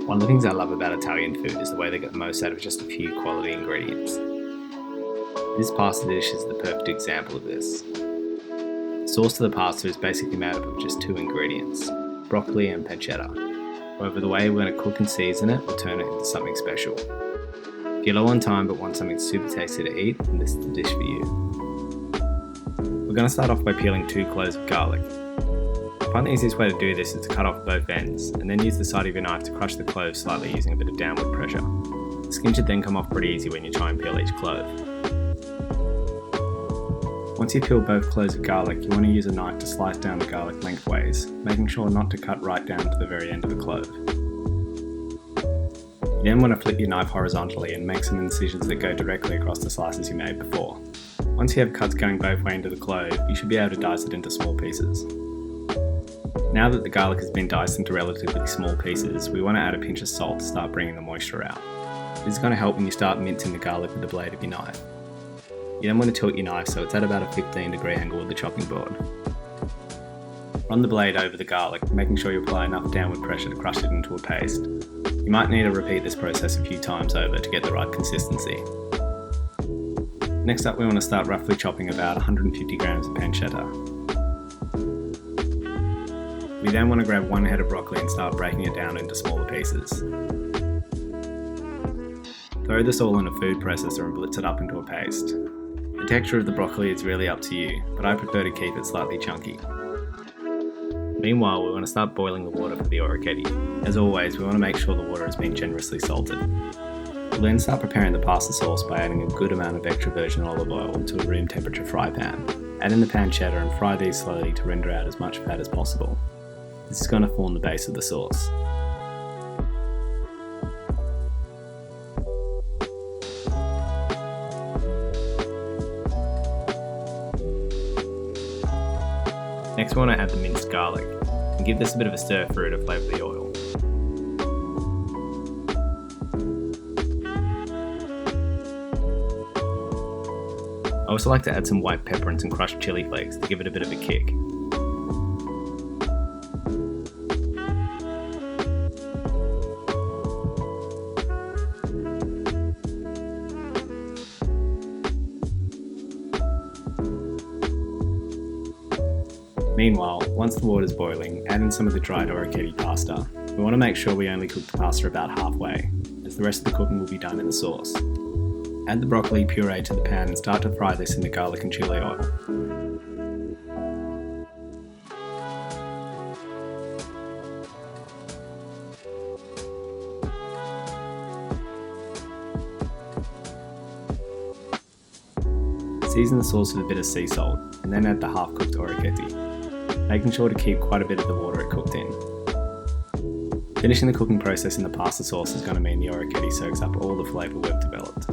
One of the things I love about Italian food is the way they get the most out of just a few quality ingredients. This pasta dish is the perfect example of this. The sauce to the pasta is basically made up of just two ingredients, broccoli and pancetta. However, the way we're going to cook and season it will turn it into something special. If you're low on time but want something super tasty to eat, then this is the dish for you. We're going to start off by peeling 2 cloves of garlic. I find the easiest way to do this is to cut off both ends, and then use the side of your knife to crush the cloves slightly using a bit of downward pressure. The skin should then come off pretty easy when you try and peel each clove. Once you've peeled both cloves of garlic, you want to use a knife to slice down the garlic lengthways, making sure not to cut right down to the very end of the clove. You then want to flip your knife horizontally and make some incisions that go directly across the slices you made before. Once you have cuts going both ways into the clove, you should be able to dice it into small pieces. Now that the garlic has been diced into relatively small pieces, we want to add a pinch of salt to start bringing the moisture out. This is going to help when you start mincing the garlic with the blade of your knife. You then want to tilt your knife so it's at about a 15-degree angle with the chopping board. Run the blade over the garlic, making sure you apply enough downward pressure to crush it into a paste. You might need to repeat this process a few times over to get the right consistency. Next up, we want to start roughly chopping about 150 grams of pancetta. We then want to grab 1 head of broccoli and start breaking it down into smaller pieces. Throw this all in a food processor and blitz it up into a paste. The texture of the broccoli is really up to you, but I prefer to keep it slightly chunky. Meanwhile, we want to start boiling the water for the orecchiette. As always, we want to make sure the water has been generously salted. We'll then start preparing the pasta sauce by adding a good amount of extra virgin olive oil into a room temperature fry pan. Add in the pancetta and fry these slowly to render out as much fat as possible. This is going to form the base of the sauce. Next we want to add the minced garlic, and give this a bit of a stir through to flavour the oil. I also like to add some white pepper and some crushed chili flakes to give it a bit of a kick. Meanwhile, once the water is boiling, add in some of the dried orecchiette pasta. We want to make sure we only cook the pasta about halfway, as the rest of the cooking will be done in the sauce. Add the broccoli puree to the pan and start to fry this in the garlic and chili oil. Season the sauce with a bit of sea salt, and then add the half-cooked orecchiette, making sure to keep quite a bit of the water it cooked in. Finishing the cooking process in the pasta sauce is going to mean the orecchiette soaks up all the flavour we've developed.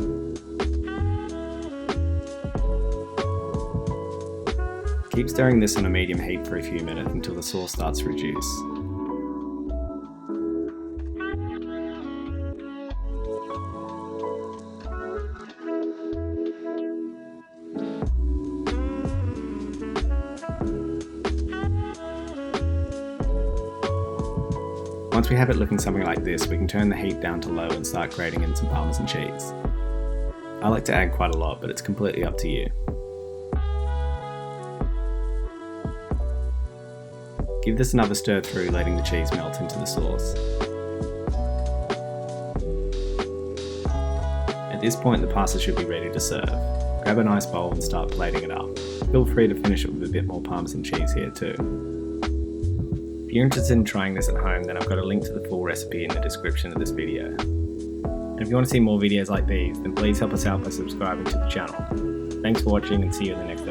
Keep stirring this on a medium heat for a few minutes until the sauce starts to reduce. Once we have it looking something like this, we can turn the heat down to low and start grating in some Parmesan cheese. I like to add quite a lot, but it's completely up to you. Give this another stir through, letting the cheese melt into the sauce. At this point, the pasta should be ready to serve. Grab a nice bowl and start plating it up. Feel free to finish it with a bit more Parmesan cheese here too. If you're interested in trying this at home, then I've got a link to the full recipe in the description of this video. And if you want to see more videos like these, then please help us out by subscribing to the channel. Thanks for watching and see you in the next episode.